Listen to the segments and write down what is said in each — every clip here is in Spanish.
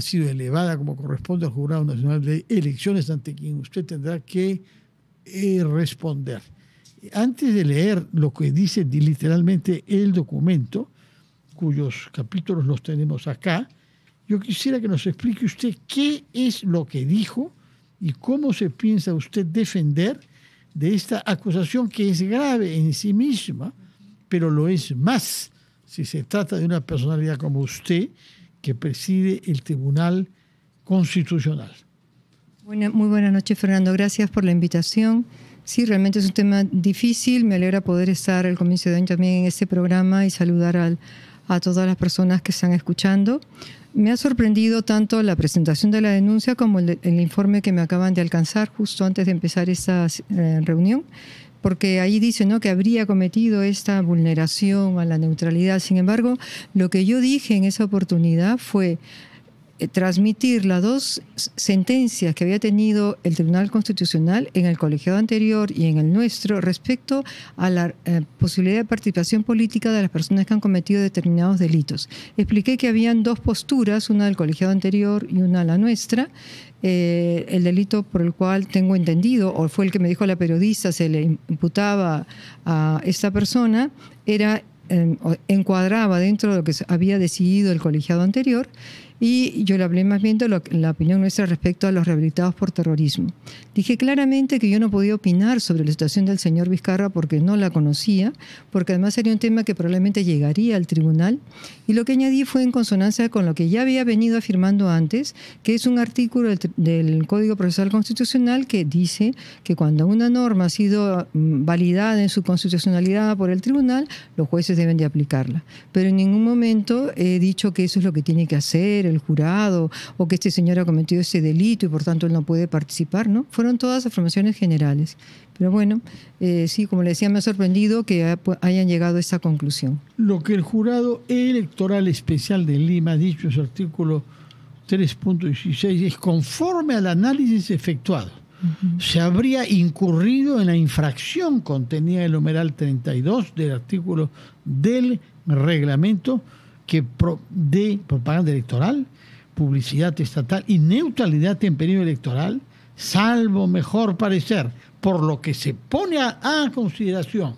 ha sido elevada como corresponde al Jurado Nacional de Elecciones, ante quien usted tendrá que responder. Antes de leer lo que dice literalmente el documento, cuyos capítulos los tenemos acá, yo quisiera que nos explique usted qué es lo que dijo y cómo se piensa usted defender de esta acusación, que es grave en sí misma, pero lo es más si se trata de una personalidad como usted, que preside el Tribunal Constitucional. Muy buenas noches, Fernando. Gracias por la invitación. Sí, realmente es un tema difícil. Me alegra poder estar al comienzo de año también en este programa y saludar a todas las personas que están escuchando. Me ha sorprendido tanto la presentación de la denuncia como el informe que me acaban de alcanzar justo antes de empezar esta reunión, porque ahí dice, ¿no?, que habría cometido esta vulneración a la neutralidad. Sin embargo, lo que yo dije en esa oportunidad fue transmitir las dos sentencias que había tenido el Tribunal Constitucional en el colegiado anterior y en el nuestro respecto a la posibilidad de participación política de las personas que han cometido determinados delitos. Expliqué que habían dos posturas, una del colegiado anterior y una la nuestra. El delito por el cual tengo entendido, o fue el que me dijo la periodista, se le imputaba a esta persona, encuadraba dentro de lo que había decidido el colegiado anterior. Y yo le hablé más bien de la opinión nuestra respecto a los rehabilitados por terrorismo. Dije claramente que yo no podía opinar sobre la situación del señor Vizcarra porque no la conocía, porque además sería un tema que probablemente llegaría al tribunal. Y lo que añadí fue en consonancia con lo que ya había venido afirmando antes, que es un artículo del Código Procesal Constitucional que dice que cuando una norma ha sido validada en su constitucionalidad por el tribunal, los jueces deben de aplicarla. Pero en ningún momento he dicho que eso es lo que tiene que hacer el jurado, o que este señor ha cometido ese delito y por tanto él no puede participar, ¿no? Fueron todas afirmaciones generales. Pero bueno, sí, como le decía, me ha sorprendido que hayan llegado a esa conclusión. Lo que el Jurado Electoral Especial de Lima ha dicho en su artículo 3.16 es: conforme al análisis efectuado, se habría incurrido en la infracción contenida en el numeral 32 del artículo del reglamento de propaganda electoral, publicidad estatal y neutralidad en periodo electoral, salvo mejor parecer, por lo que se pone a consideración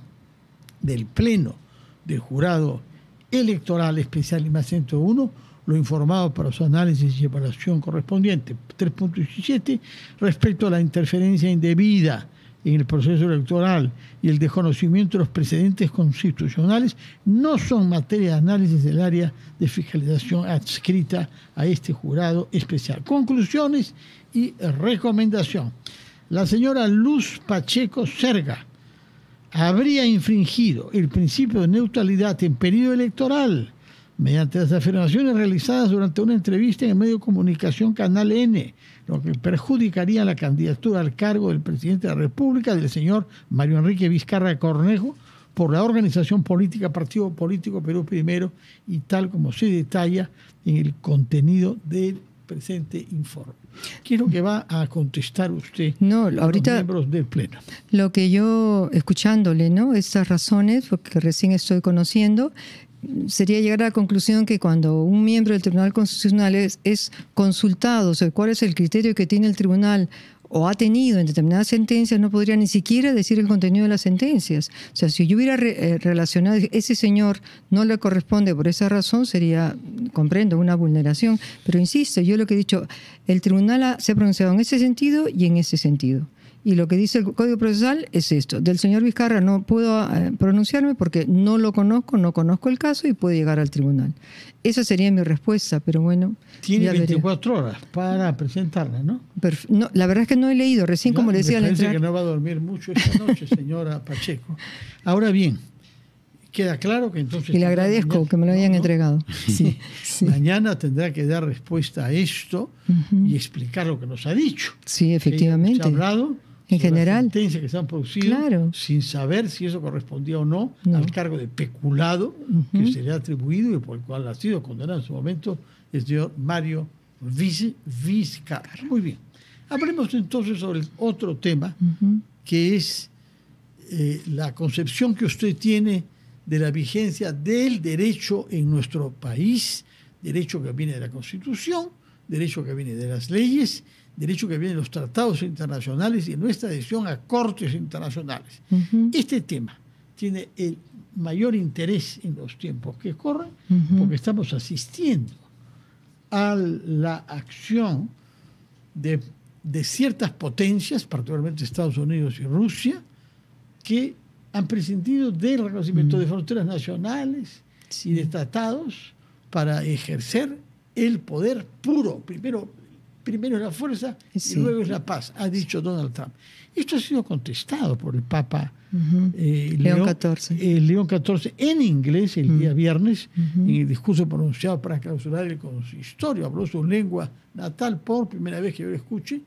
del Pleno del Jurado Electoral Especial Lima 101, lo informado para su análisis y evaluación correspondiente. 3.17, respecto a la interferencia indebida en el proceso electoral y el desconocimiento de los precedentes constitucionales, no son materia de análisis del área de fiscalización adscrita a este jurado especial. Conclusiones y recomendación. La señora Luz Pacheco Serga habría infringido el principio de neutralidad en periodo electoral mediante las afirmaciones realizadas durante una entrevista en el medio de comunicación Canal N, lo que perjudicaría la candidatura al cargo del presidente de la República del señor Mario Enrique Vizcarra Cornejo por la organización política Partido Político Perú Primero, y tal como se detalla en el contenido del presente informe. ¿Qué es lo que va a contestar usted a los miembros del Pleno? Lo que yo, escuchándole, ¿no?, estas razones, porque recién estoy conociendo, sería llegar a la conclusión que cuando un miembro del Tribunal Constitucional es consultado sobre cuál es el criterio que tiene el tribunal o ha tenido en determinadas sentencias, no podría ni siquiera decir el contenido de las sentencias. O sea, si yo hubiera relacionado, ese señor no le corresponde por esa razón, sería, comprendo, una vulneración. Pero insisto, yo lo que he dicho, el tribunal se ha pronunciado en ese sentido y en ese sentido. Y lo que dice el Código Procesal es esto. Del señor Vizcarra no puedo pronunciarme porque no lo conozco, no conozco el caso y puede llegar al tribunal. Esa sería mi respuesta, pero bueno. Tiene 24 horas para presentarla, ¿no? No, la verdad es que no he leído, recién como le decía al entrar. Me parece que no va a dormir mucho esta noche, señora Pacheco. Ahora bien, queda claro que entonces... Y le agradezco mañana, que me lo hayan entregado. Sí, sí. Mañana tendrá que dar respuesta a esto y explicar lo que nos ha dicho. Sí, efectivamente. Se ha hablado en general, las sentencias que se han producido, sin saber si eso correspondía o no al cargo de peculado que se le ha atribuido y por el cual ha sido condenado en su momento el señor Mario Vizcarra. Muy bien. Hablemos entonces sobre el otro tema, que es la concepción que usted tiene de la vigencia del derecho en nuestro país, derecho que viene de la Constitución, derecho que viene de las leyes, derecho que viene de los tratados internacionales y nuestra adhesión a cortes internacionales. Este tema tiene el mayor interés en los tiempos que corren porque estamos asistiendo a la acción de ciertas potencias, particularmente Estados Unidos y Rusia, que han prescindido del reconocimiento de fronteras nacionales y de tratados para ejercer el poder puro. Primero es la fuerza y luego es la paz, ha dicho Donald Trump. Esto ha sido contestado por el Papa León XIV en inglés el día viernes, en el discurso pronunciado para clausurar el consistorio. Habló su lengua natal por primera vez que yo lo escuché,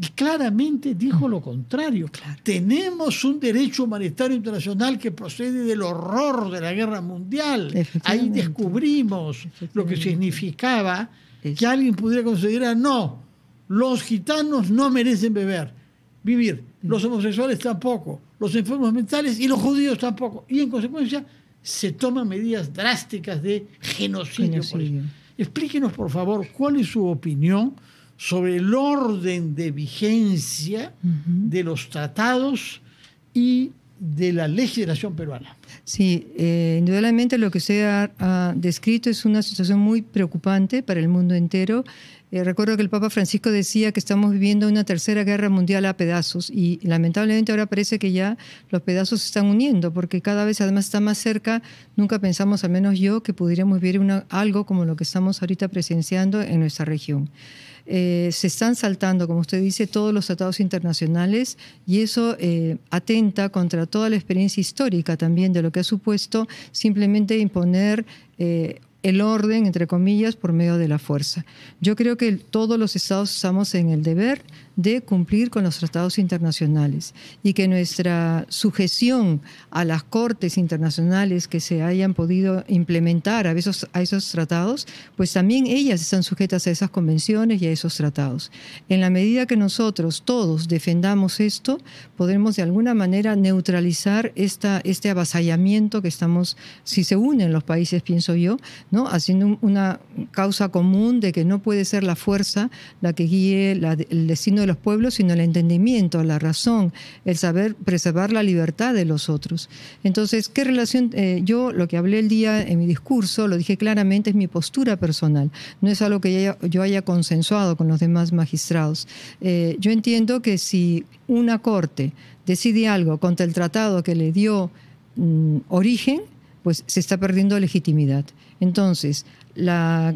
y claramente dijo lo contrario. Tenemos un derecho humanitario internacional que procede del horror de la guerra mundial. Ahí descubrimos lo que significaba que alguien pudiera considerar, no, los gitanos no merecen vivir, los homosexuales tampoco, los enfermos mentales y los judíos tampoco. Y en consecuencia se toman medidas drásticas de genocidio. Explíquenos, por favor, cuál es su opinión sobre el orden de vigencia de los tratados y de la legislación peruana. Sí, indudablemente lo que usted ha descrito es una situación muy preocupante para el mundo entero. Recuerdo que el Papa Francisco decía que estamos viviendo una tercera guerra mundial a pedazos y lamentablemente ahora parece que ya los pedazos se están uniendo porque cada vez además está más cerca. Nunca pensamos, al menos yo, que pudiéramos vivir algo como lo que estamos ahorita presenciando en nuestra región. Se están saltando, como usted dice, todos los tratados internacionales y eso atenta contra toda la experiencia histórica también de lo que ha supuesto simplemente imponer el orden, entre comillas, por medio de la fuerza. Yo creo que todos los estados estamos en el deber de cumplir con los tratados internacionales y que nuestra sujeción a las cortes internacionales que se hayan podido implementar a esos tratados, pues también ellas están sujetas a esas convenciones y a esos tratados. En la medida que nosotros todos defendamos esto, podremos de alguna manera neutralizar este avasallamiento que estamos, si se unen los países, pienso yo, ¿no? Haciendo una causa común de que no puede ser la fuerza la que guíe el destino de los pueblos, sino el entendimiento, la razón, el saber preservar la libertad de los otros. Entonces, ¿qué relación? Yo lo que hablé el día en mi discurso, lo dije claramente, es mi postura personal. No es algo que yo haya consensuado con los demás magistrados. Yo entiendo que si una corte decide algo contra el tratado que le dio origen, pues se está perdiendo legitimidad. Entonces, la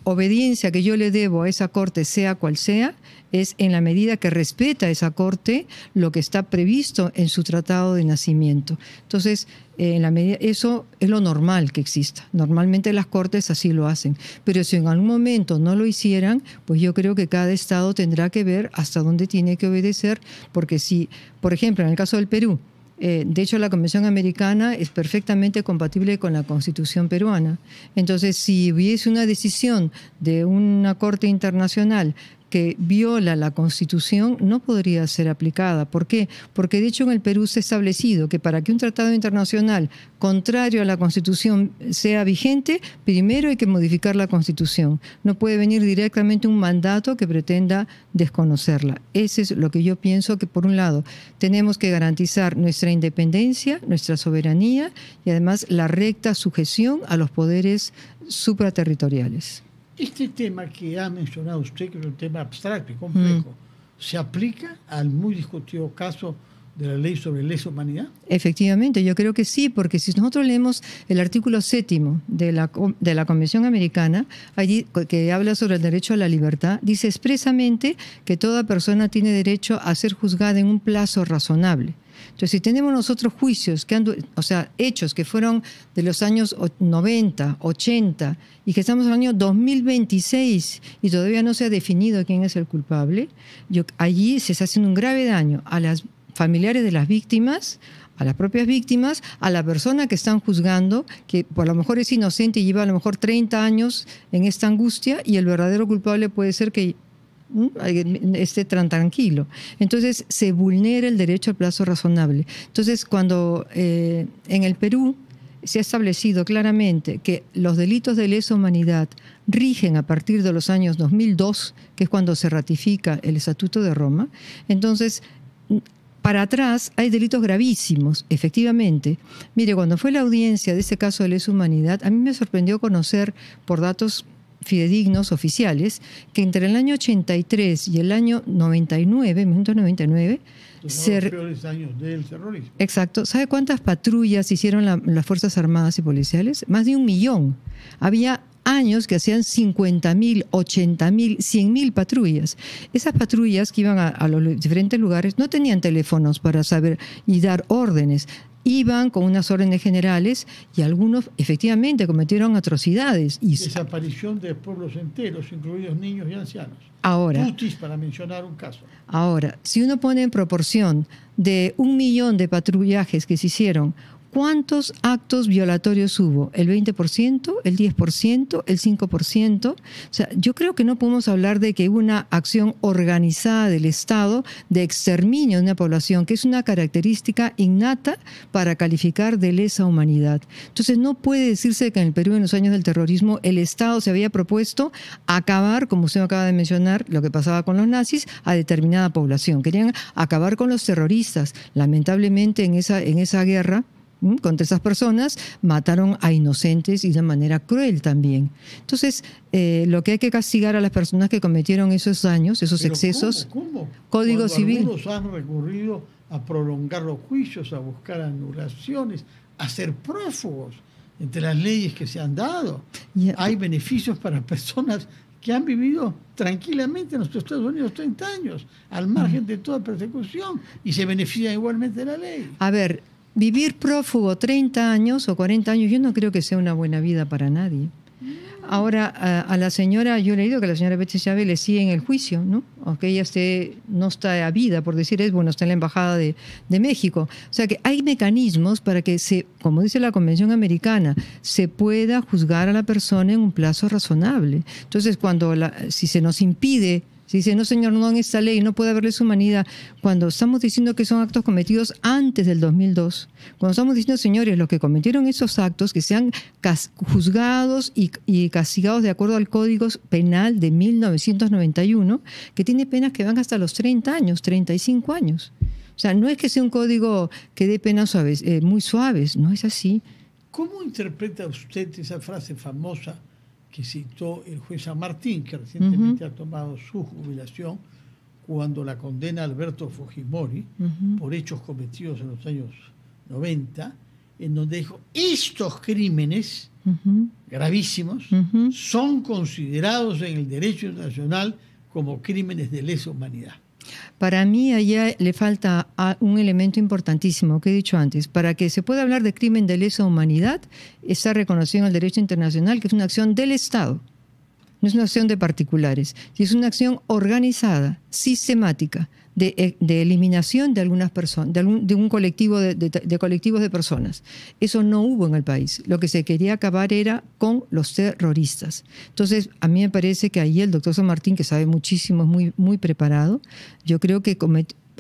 obediencia que yo le debo a esa corte, sea cual sea, es en la medida que respeta esa corte lo que está previsto en su tratado de nacimiento. Entonces, en la medida, eso es lo normal que exista. Normalmente las cortes así lo hacen. Pero si en algún momento no lo hicieran, pues yo creo que cada estado tendrá que ver hasta dónde tiene que obedecer, porque si, por ejemplo, en el caso del Perú, de hecho, la Convención Americana es perfectamente compatible con la Constitución peruana. Entonces, si hubiese una decisión de una Corte Internacional que viola la Constitución, no podría ser aplicada. ¿Por qué? Porque de hecho en el Perú se ha establecido que para que un tratado internacional contrario a la Constitución sea vigente, primero hay que modificar la Constitución. No puede venir directamente un mandato que pretenda desconocerla. Ese es lo que yo pienso, que por un lado tenemos que garantizar nuestra independencia, nuestra soberanía y además la recta sujeción a los poderes supraterritoriales. Este tema que ha mencionado usted, que es un tema abstracto y complejo, ¿se aplica al muy discutido caso de la ley sobre lesa humanidad? Efectivamente, yo creo que sí, porque si nosotros leemos el artículo 7º de la Convención Americana, allí que habla sobre el derecho a la libertad, dice expresamente que toda persona tiene derecho a ser juzgada en un plazo razonable. Entonces, si tenemos nosotros juicios, hechos que fueron de los años 90, 80, y que estamos en el año 2026 y todavía no se ha definido quién es el culpable, allí se está haciendo un grave daño a las familiares de las víctimas, a las propias víctimas, a la persona que están juzgando, que por lo mejor es inocente y lleva a lo mejor 30 años en esta angustia, y el verdadero culpable puede ser que esté tan tranquilo. Entonces se vulnera el derecho al plazo razonable. Entonces cuando en el Perú se ha establecido claramente que los delitos de lesa humanidad rigen a partir de los años 2002, que es cuando se ratifica el Estatuto de Roma. Entonces, para atrás hay delitos gravísimos, efectivamente. Mire, cuando fue la audiencia de ese caso de lesa humanidad, a mí me sorprendió conocer, por datos fidedignos los año 83 y el año 99, 1999, los peores años del terrorismo. Exacto. ¿Sabe cuántas patrullas hicieron las Fuerzas Armadas y Policiales? Más de 1 millón. Había años que hacían 50.000, 80.000, 100.000 patrullas. Esas patrullas que iban a los diferentes lugares no tenían teléfonos para saber y dar órdenes. Iban con unas órdenes generales y algunos efectivamente cometieron atrocidades. Desaparición de pueblos enteros, incluidos niños y ancianos. Ahora, Tutis, para mencionar un caso. Ahora, si uno pone en proporción de 1 millón de patrullajes que se hicieron, ¿cuántos actos violatorios hubo? ¿El 20%? ¿El 10%? ¿El 5%? O sea, yo creo que no podemos hablar de que hubo una acción organizada del Estado de exterminio de una población, que es una característica innata para calificar de lesa humanidad. Entonces, no puede decirse que en el Perú, en los años del terrorismo, el Estado se había propuesto acabar, como usted acaba de mencionar, lo que pasaba con los nazis, a determinada población. Querían acabar con los terroristas. Lamentablemente, en esa guerra contra esas personas, mataron a inocentes y de manera cruel también. Entonces, lo que hay que castigar a las personas que cometieron esos daños, esos excesos, ¿cómo? Código Cuando Civil. Algunos han recurrido a prolongar los juicios, a buscar anulaciones, a ser prófugos entre las leyes que se han dado. Hay beneficios para personas que han vivido tranquilamente en los Estados Unidos 30 años, al margen de toda persecución, y se benefician igualmente de la ley. A ver, vivir prófugo 30 años o 40 años, yo no creo que sea una buena vida para nadie. Ahora, a la señora, yo he leído que a la señora Betsy Chávez le sigue en el juicio, ¿no? Aunque ella no está a vida, por decir está en la Embajada de México. O sea que hay mecanismos para que como dice la Convención Americana, se pueda juzgar a la persona en un plazo razonable. Entonces, si se nos impide, si dice, no señor, no en esta ley, no puede haber lesa humanidad, cuando estamos diciendo que son actos cometidos antes del 2002, cuando estamos diciendo, señores, los que cometieron esos actos, que sean juzgados y castigados de acuerdo al Código Penal de 1991, que tiene penas que van hasta los 30 años, 35 años. O sea, no es que sea un código que dé penas suaves, muy suaves, no es así. ¿Cómo interpreta usted esa frase famosa que citó el juez San Martín, que recientemente ha tomado su jubilación, cuando la condena a Alberto Fujimori por hechos cometidos en los años 90, en donde dijo, estos crímenes gravísimos son considerados en el derecho internacional como crímenes de lesa humanidad? Para mí allá le falta un elemento importantísimo que he dicho antes. Para que se pueda hablar de crimen de lesa humanidad, está reconocido en el derecho internacional que es una acción del Estado, no es una acción de particulares. Es una acción organizada, sistemática, de eliminación de algunas personas, de un colectivo de colectivos de personas. Eso no hubo en el país. Lo que se quería acabar era con los terroristas. Entonces, a mí me parece que ahí el doctor San Martín, que sabe muchísimo, es muy, muy preparado, yo creo que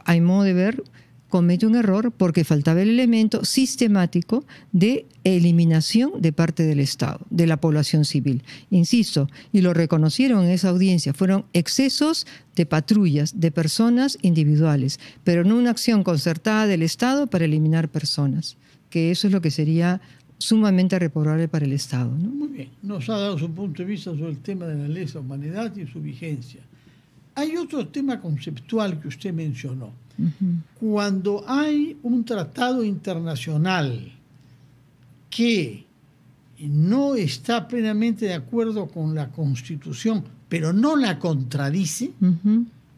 a mi modo de ver, comete un error porque faltaba el elemento sistemático de eliminación de parte del Estado, de la población civil. Insisto, y lo reconocieron en esa audiencia, fueron excesos de patrullas, de personas individuales, pero no una acción concertada del Estado para eliminar personas, que eso es lo que sería sumamente reprobable para el Estado, ¿no? Muy bien, nos ha dado su punto de vista sobre el tema de la lesa humanidad y su vigencia. Hay otro tema conceptual que usted mencionó. Cuando hay un tratado internacional que no está plenamente de acuerdo con la Constitución, pero no la contradice,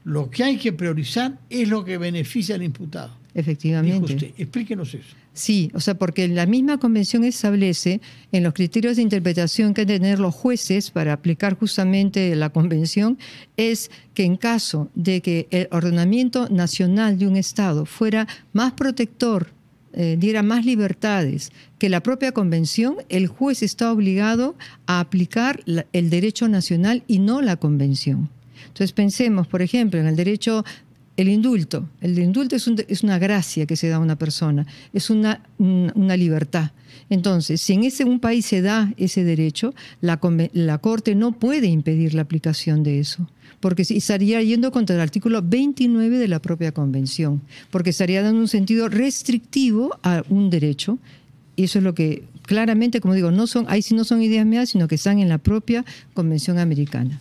lo que hay que priorizar es lo que beneficia al imputado. Efectivamente. Dijo usted, explíquenos eso. Sí, o sea, porque la misma convención establece en los criterios de interpretación que deben tener los jueces para aplicar justamente la convención, es que en caso de que el ordenamiento nacional de un Estado fuera más protector, diera más libertades que la propia convención, el juez está obligado a aplicar el derecho nacional y no la convención. Entonces pensemos, por ejemplo, en el derecho El indulto es una gracia que se da a una persona, es una libertad. Entonces, si en un país se da ese derecho, la Corte no puede impedir la aplicación de eso, porque estaría yendo contra el artículo 29 de la propia Convención, porque estaría dando un sentido restrictivo a un derecho, y eso es lo que claramente, como digo, no son ideas mías, sino que están en la propia Convención Americana.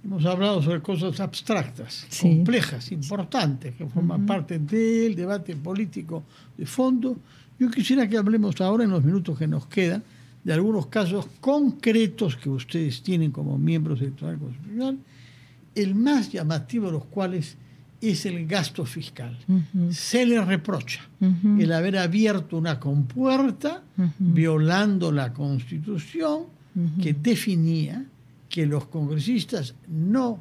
Hemos hablado sobre cosas abstractas, sí, complejas, importantes, que forman parte del debate político de fondo. Yo quisiera que hablemos ahora, en los minutos que nos quedan, de algunos casos concretos que ustedes tienen como miembros del Tribunal Constitucional, el más llamativo de los cuales es el gasto fiscal. Se le reprocha el haber abierto una compuerta violando la Constitución que definía que los congresistas no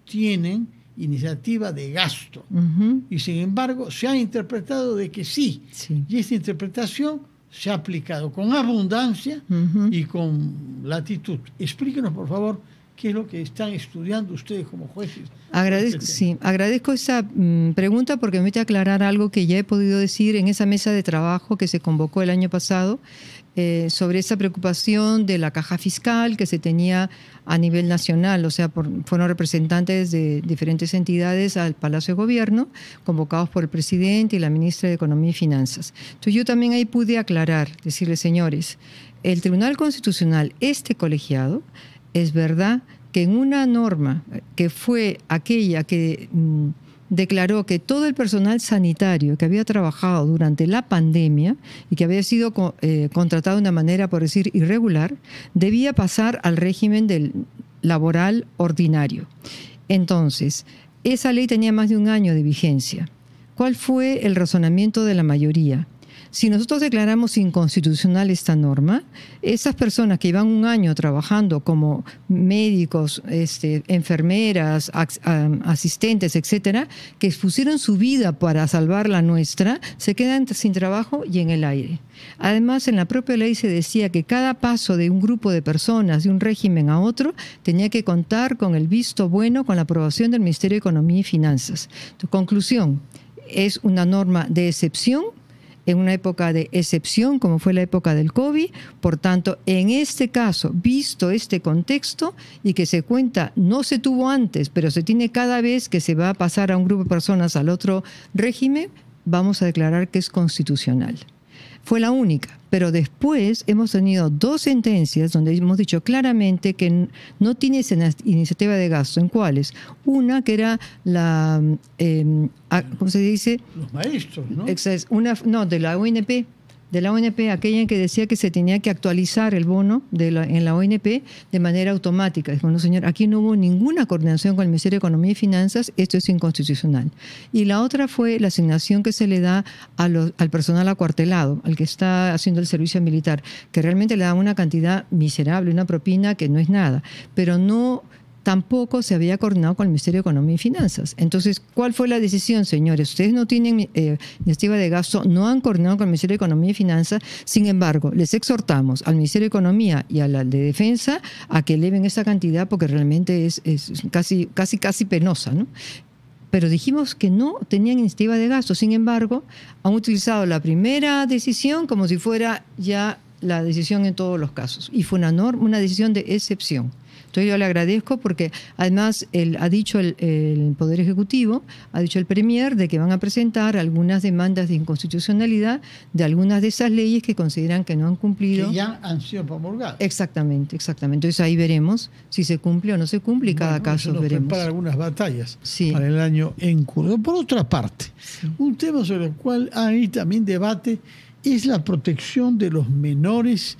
tienen iniciativa de gasto. Y sin embargo se ha interpretado de que sí. Y esta interpretación se ha aplicado con abundancia y con latitud. Explíquenos, por favor, qué es lo que están estudiando ustedes como jueces. Agradezco esa pregunta porque me permite aclarar algo que ya he podido decir en esa mesa de trabajo que se convocó el año pasado sobre esa preocupación de la caja fiscal que se tenía a nivel nacional, o sea, fueron representantes de diferentes entidades al Palacio de Gobierno, convocados por el presidente y la ministra de Economía y Finanzas. Entonces yo también ahí pude aclarar, decirles, señores, el Tribunal Constitucional, este colegiado, es verdad que en una norma que fue aquella que declaró que todo el personal sanitario que había trabajado durante la pandemia y que había sido contratado de una manera, por decir, irregular, debía pasar al régimen del laboral ordinario. Entonces, esa ley tenía más de un año de vigencia. ¿Cuál fue el razonamiento de la mayoría? Si nosotros declaramos inconstitucional esta norma, esas personas que llevan un año trabajando como médicos, enfermeras, asistentes, etcétera, que expusieron su vida para salvar la nuestra, se quedan sin trabajo y en el aire. Además, en la propia ley se decía que cada paso de un grupo de personas de un régimen a otro tenía que contar con el visto bueno, con la aprobación del Ministerio de Economía y Finanzas. Conclusión, es una norma de excepción, en una época de excepción como fue la época del COVID. Por tanto, en este caso, visto este contexto y que se cuenta, no se tuvo antes, pero se tiene cada vez que se va a pasar a un grupo de personas al otro régimen, vamos a declarar que es constitucional. Fue la única, pero después hemos tenido 2 sentencias donde hemos dicho claramente que no tiene esa iniciativa de gasto. ¿En cuáles? Una que era la, ¿cómo se dice? Los maestros, ¿no? No, de la ONP. De la ONP, aquella en que decía que se tenía que actualizar el bono en la ONP de manera automática. Dijo, no señor, aquí no hubo ninguna coordinación con el Ministerio de Economía y Finanzas, esto es inconstitucional. Y la otra fue la asignación que se le da al personal acuartelado, al que está haciendo el servicio militar, que realmente le da una cantidad miserable, una propina que no es nada, pero no... Tampoco se había coordinado con el Ministerio de Economía y Finanzas. Entonces, ¿cuál fue la decisión, señores? Ustedes no tienen iniciativa de gasto, no han coordinado con el Ministerio de Economía y Finanzas. Sin embargo, les exhortamos al Ministerio de Economía y a la de Defensa a que eleven esa cantidad porque realmente es casi penosa, ¿no? Pero dijimos que no tenían iniciativa de gasto. Sin embargo, han utilizado la primera decisión como si fuera ya la decisión en todos los casos. Y fue una decisión de excepción. Entonces yo le agradezco porque además ha dicho el Poder Ejecutivo, ha dicho el Premier de que van a presentar algunas demandas de inconstitucionalidad de algunas de esas leyes que consideran que no han cumplido. Que ya han sido promulgadas. Exactamente. Entonces ahí veremos si se cumple o no se cumple y cada caso nos veremos. Para algunas batallas para el año en curso. Por otra parte, un tema sobre el cual hay también debate es la protección de los menores,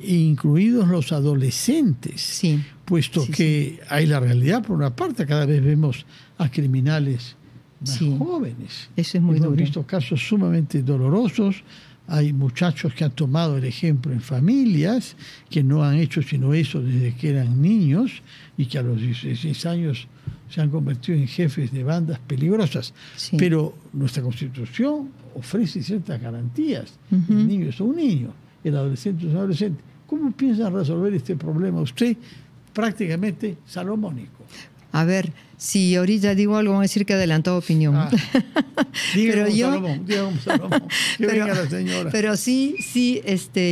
incluidos los adolescentes, puesto que hay la realidad, por una parte, cada vez vemos a criminales más jóvenes. Eso es muy duro. Hemos visto casos sumamente dolorosos. Hay muchachos que han tomado el ejemplo en familias, que no han hecho sino eso desde que eran niños y que a los 16 años se han convertido en jefes de bandas peligrosas. Pero nuestra Constitución ofrece ciertas garantías. El niño es un niño, el adolescente es un adolescente. ¿Cómo piensa resolver este problema usted, prácticamente salomónico? A ver, si ahorita digo algo, van a decir que adelantó opinión. Diga Salomón, que venga la señora. Pero sí,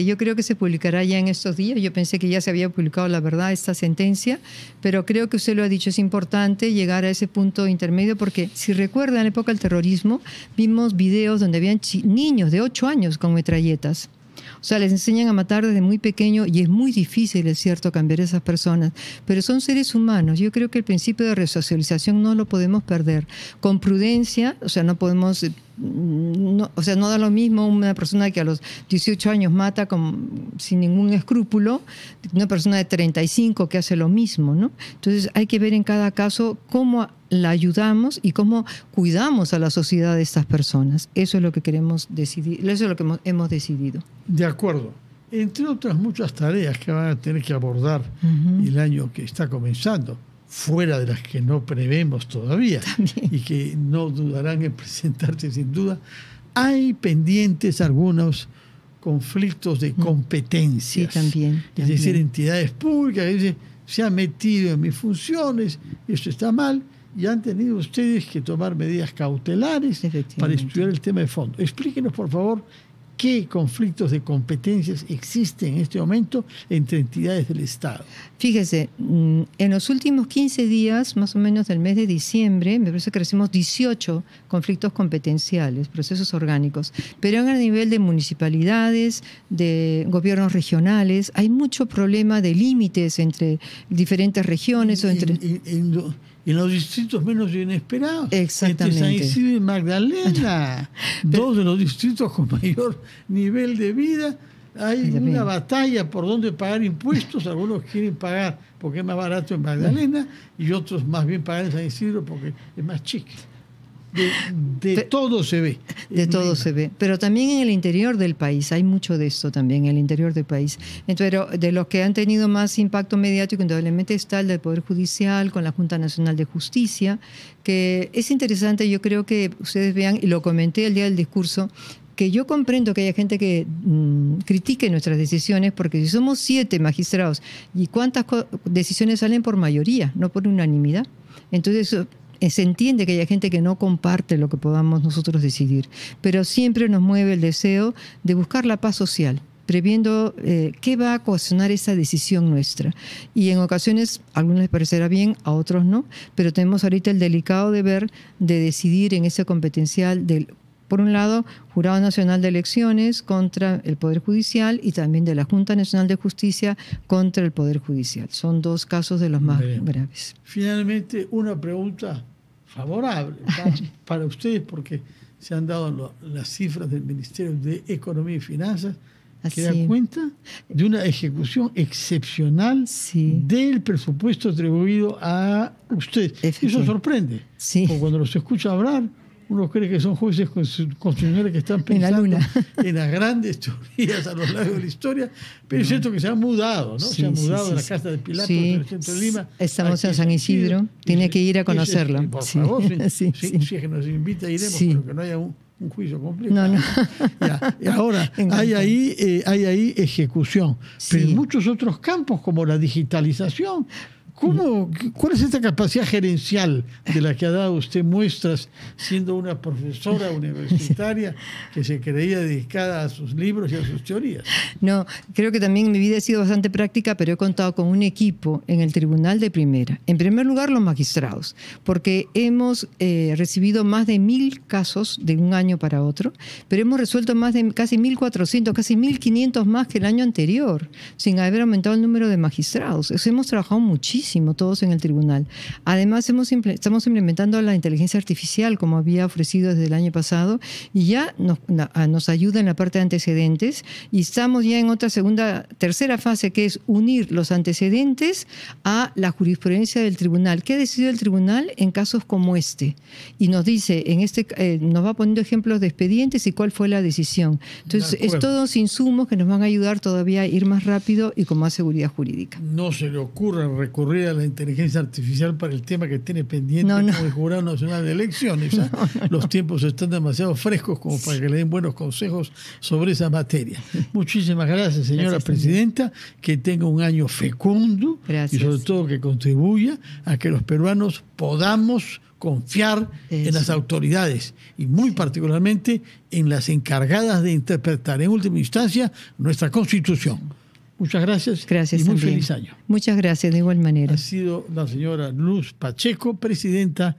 yo creo que se publicará ya en estos días. Yo pensé que ya se había publicado, la verdad, esta sentencia, pero creo que usted lo ha dicho, es importante llegar a ese punto intermedio, porque si recuerdan, en la época del terrorismo, vimos videos donde habían niños de 8 años con metralletas. O sea, les enseñan a matar desde muy pequeño y es muy difícil, es cierto, cambiar a esas personas. Pero son seres humanos. Yo creo que el principio de resocialización no lo podemos perder. Con prudencia, o sea, no podemos... No da lo mismo una persona que a los 18 años mata sin ningún escrúpulo, una persona de 35 que hace lo mismo, ¿no? Entonces hay que ver en cada caso cómo la ayudamos y cómo cuidamos a la sociedad de estas personas. Eso es lo que queremos decidir, eso es lo que hemos decidido. De acuerdo. Entre otras muchas tareas que van a tener que abordar el año que está comenzando, fuera de las que no prevemos todavía. También. Y que no dudarán en presentarse sin duda, hay pendientes algunos conflictos de competencias. Sí, también. Es decir, entidades públicas que dicen, se han metido en mis funciones, esto está mal, y han tenido ustedes que tomar medidas cautelares para estudiar el tema de fondo. Explíquenos, por favor, qué conflictos de competencias existen en este momento entre entidades del Estado. Fíjese, en los últimos 15 días, más o menos del mes de diciembre, me parece que recibimos 18 conflictos competenciales, procesos orgánicos, pero a nivel de municipalidades, de gobiernos regionales, hay mucho problema de límites entre diferentes regiones o entre... En los distritos menos inesperados. Exactamente. Entre San Isidro y Magdalena, dos de los distritos con mayor nivel de vida. Hay una batalla por dónde pagar impuestos. Algunos quieren pagar porque es más barato en Magdalena y otros más bien pagar en San Isidro porque es más chico. De todo se ve. De todo se ve. Pero también en el interior del país, hay mucho de esto también en el interior del país. Entonces, de los que han tenido más impacto mediático, indudablemente está el del Poder Judicial con la Junta Nacional de Justicia, que es interesante, yo creo que ustedes vean, y lo comenté el día del discurso, que yo comprendo que haya gente que critique nuestras decisiones, porque si somos 7 magistrados, ¿y cuántas decisiones salen por mayoría, no por unanimidad? Entonces, se entiende que haya gente que no comparte lo que podamos nosotros decidir, pero siempre nos mueve el deseo de buscar la paz social, previendo qué va a ocasionar esa decisión nuestra. Y en ocasiones a algunos les parecerá bien, a otros no, pero tenemos ahorita el delicado deber de decidir en ese competencial del, por un lado, Jurado Nacional de Elecciones contra el Poder Judicial y también de la Junta Nacional de Justicia contra el Poder Judicial. Son 2 casos de los más graves. Finalmente, una pregunta favorable para ustedes, porque se han dado las cifras del Ministerio de Economía y Finanzas, que da cuenta de una ejecución excepcional del presupuesto atribuido a ustedes. Eso sorprende, porque cuando los escucha hablar, uno cree que son jueces constitucionales que están pensando en las grandes teorías a lo largo de la historia, pero es cierto que se han mudado, ¿no? Se han mudado de la casa de Pilato en el centro de Lima. Estamos en San Isidro, tiene que ir a conocerlo. Por favor, si es que nos invita, iremos, pero que no haya un juicio complicado. No. Y ahora, hay ahí ejecución, pero en muchos otros campos, como la digitalización, ¿cuál es esta capacidad gerencial de la que ha dado usted muestras siendo una profesora universitaria que se creía dedicada a sus libros y a sus teorías? No, creo que también mi vida ha sido bastante práctica, pero he contado con un equipo en el tribunal de primera. En primer lugar, los magistrados, porque hemos recibido más de 1.000 casos de un año para otro, pero hemos resuelto más de casi 1.400, casi 1.500 más que el año anterior, sin haber aumentado el número de magistrados. Eso hemos trabajado muchísimo todos en el tribunal. Además, estamos implementando la inteligencia artificial, como había ofrecido desde el año pasado, y ya nos ayuda en la parte de antecedentes, y estamos ya en otra tercera fase, que es unir los antecedentes a la jurisprudencia del tribunal. ¿Qué ha decidido el tribunal en casos como este? Y nos dice, nos va poniendo ejemplos de expedientes y cuál fue la decisión. Entonces, es todos insumos que nos van a ayudar todavía a ir más rápido y con más seguridad jurídica. No se le ocurra recurrir recurrir a la inteligencia artificial para el tema que tiene pendiente con el Jurado Nacional de Elecciones. Los tiempos están demasiado frescos como para que le den buenos consejos sobre esa materia. Muchísimas gracias, señora presidenta. Que tenga un año fecundo. Gracias. Y sobre todo que contribuya a que los peruanos podamos confiar en las autoridades y muy particularmente en las encargadas de interpretar en última instancia nuestra Constitución. Muchas gracias. Gracias y muy también. feliz año. Muchas gracias, de igual manera. Ha sido la señora Luz Pacheco, presidenta